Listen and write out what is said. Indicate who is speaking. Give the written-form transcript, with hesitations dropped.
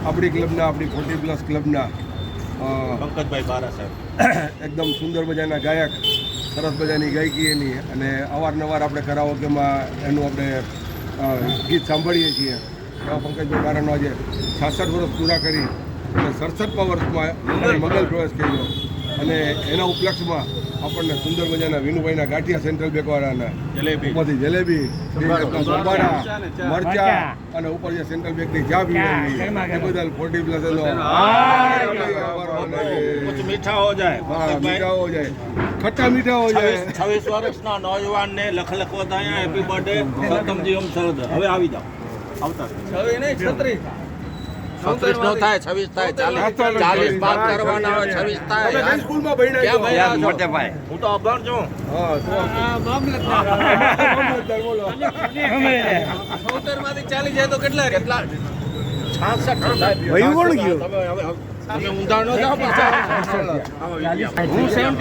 Speaker 1: આપણી ક્લબના આપણી 40+ ક્લબના
Speaker 2: પંકજભાઈ બારા સાહેબ
Speaker 1: એકદમ સુંદર મજાના ગાયક, સરસ મજાની ગાયકી એની, અને અવારનવાર આપણે કરાઓકેમાં એનું આપણે ગીત સાંભળીએ છીએ. એવા પંકજભાઈ બારાનો આજે 66 વર્ષ પૂરા કરી અને 67મા વર્ષમાં મંગલ પ્રવેશ કર્યો, અને એના ઉપલક્ષમાં આપણને સુંદર મજાના વિનુભાઈના ગાંઠિયા સેન્ટ્રલ બેંકવાળાના ઉપરથી જલેબી, સંભારા, મરચા અને ઉપર જે સેન્ટ્રલ બેંકની ચા પીવી એ બદલ 40+
Speaker 2: कुछ मीठा हो जाए
Speaker 1: મીઠા હો જાય, ખટ્ટા મીઠા હો જાય.
Speaker 2: 26 વર્ષના નોજવાન ને લખ લખ વધાયા. હેપી બર્થડે સતમજી ઓમ સરદ. હવે આવી જાઓ. આવતા 26 નહીં 36 નો થાય, 26 થાય, 40 પાસ કરવાના હોય, 26 થાય.
Speaker 1: તમે સ્કૂલમાં ભણ્યા
Speaker 2: ક્યાં ભણ્યા છો?
Speaker 1: મોટેભાઈ
Speaker 2: હું તો અભણ છું.
Speaker 1: હા બોલો
Speaker 2: 70 માંથી 40 જાય તો કેટલા 66 સાહેબ.
Speaker 1: વહી કોણ ગયું?
Speaker 2: તમે ઊંધા ન જાઓ. હું 76